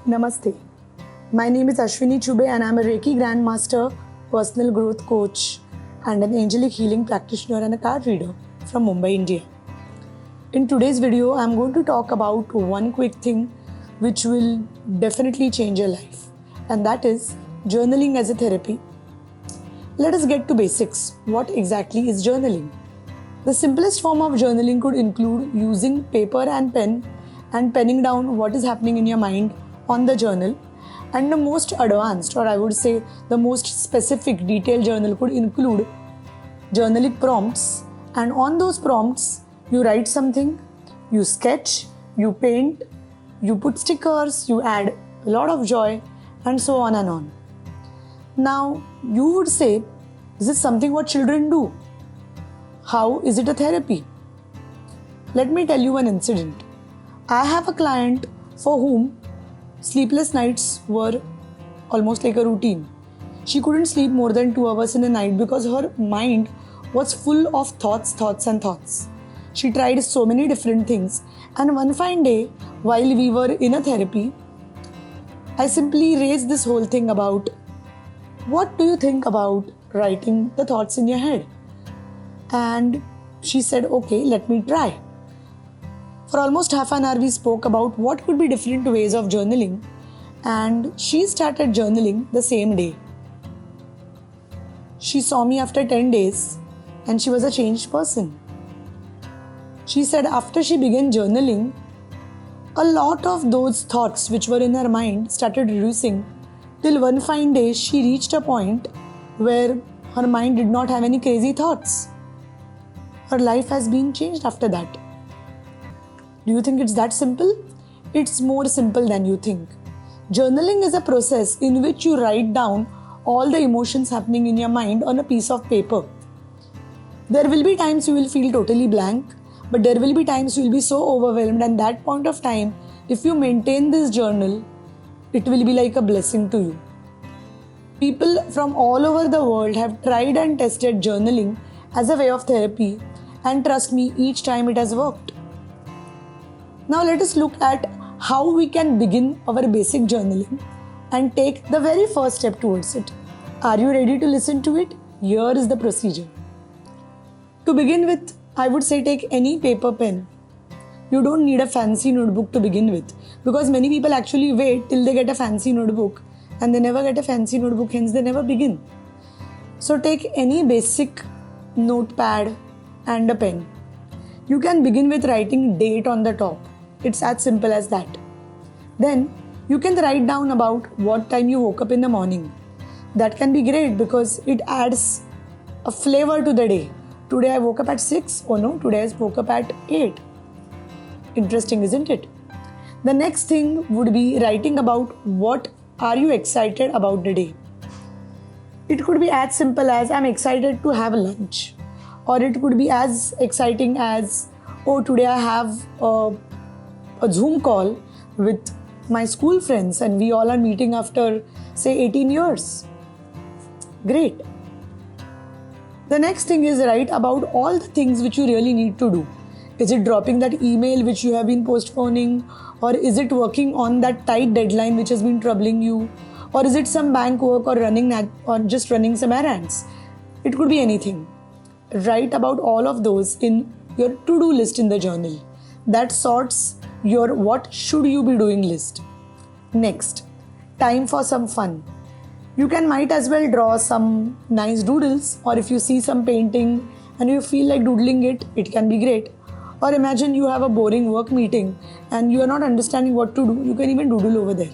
Namaste. My name is Ashwini Chube and I am a Reiki Grandmaster, personal growth coach and an angelic healing practitioner and a card reader from Mumbai, India. In today's video, I am going to talk about one quick thing which will definitely change your life, and that is journaling as a therapy. Let us get to basics. What exactly is journaling? The simplest form of journaling could include using paper and pen and penning down what is happening in your mind on the journal. And the most advanced, or I would say the most specific detailed journal could include journaling prompts. And on those prompts, you write something, you sketch, you paint, you put stickers, you add a lot of joy, and so on and on. Now, you would say, is this something what children do? How is it a therapy? Let me tell you an incident. I have a client for whom sleepless nights were almost like a routine. She couldn't sleep more than 2 hours in a night because her mind was full of thoughts. She tried so many different things, and one fine day, while we were in a therapy, I simply raised this whole thing about what do you think about writing the thoughts in your head? And she said, okay, let me try. For almost half an hour, we spoke about what could be different ways of journaling, and she started journaling the same day. She saw me after 10 days and she was a changed person. She said after she began journaling, a lot of those thoughts which were in her mind started reducing till one fine day she reached a point where her mind did not have any crazy thoughts. Her life has been changed after that. Do you think it's that simple? It's more simple than you think. Journaling is a process in which you write down all the emotions happening in your mind on a piece of paper. There will be times you will feel totally blank, but there will be times you will be so overwhelmed, and that point of time, if you maintain this journal, it will be like a blessing to you. People from all over the world have tried and tested journaling as a way of therapy, and trust me, each time it has worked. Now let us look at how we can begin our basic journaling and take the very first step towards it. Are you ready to listen to it? Here is the procedure. To begin with, I would say take any paper pen. You don't need a fancy notebook to begin with, because many people actually wait till they get a fancy notebook and they never get a fancy notebook, hence they never begin. So take any basic notepad and a pen. You can begin with writing date on the top. It's as simple as that. Then you can write down about what time you woke up in the morning. That can be great because it adds a flavor to the day. Today I woke up at 6. Oh no, today I woke up at 8. Interesting, isn't it? The next thing would be writing about what are you excited about the day. It could be as simple as I'm excited to have lunch. Or it could be as exciting as, oh, today I have a Zoom call with my school friends and we all are meeting after, say, 18 years. Great. The next thing is write about all the things which you really need to do. Is it dropping that email which you have been postponing? Or is it working on that tight deadline which has been troubling you? Or is it some bank work or just running some errands? It could be anything. Write about all of those in your to-do list in the journal. That sorts your what should you be doing list. Next, time for some fun. You might as well draw some nice doodles, or if you see some painting and you feel like doodling it, it can be great. Or imagine you have a boring work meeting and you are not understanding what to do, you can even doodle over there.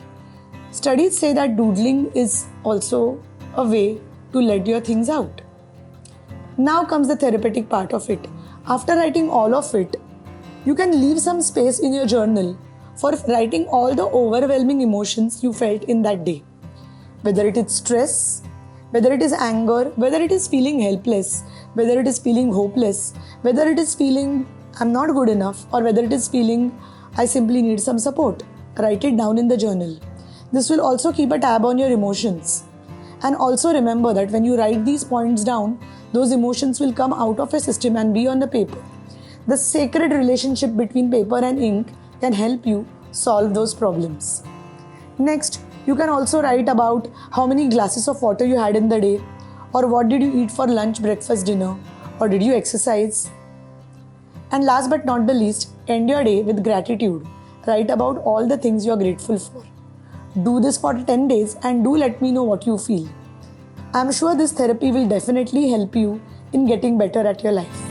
Studies say that doodling is also a way to let your things out. Now comes the therapeutic part of it. After writing all of it, you can leave some space in your journal for writing all the overwhelming emotions you felt in that day. Whether it is stress, whether it is anger, whether it is feeling helpless, whether it is feeling hopeless, whether it is feeling I'm not good enough, or whether it is feeling I simply need some support. Write it down in the journal. This will also keep a tab on your emotions. And also remember that when you write these points down, those emotions will come out of your system and be on the paper. The sacred relationship between paper and ink can help you solve those problems. Next, you can also write about how many glasses of water you had in the day, or what did you eat for lunch, breakfast, dinner, or did you exercise? And last but not the least, end your day with gratitude. Write about all the things you are grateful for. Do this for 10 days and do let me know what you feel. I'm sure this therapy will definitely help you in getting better at your life.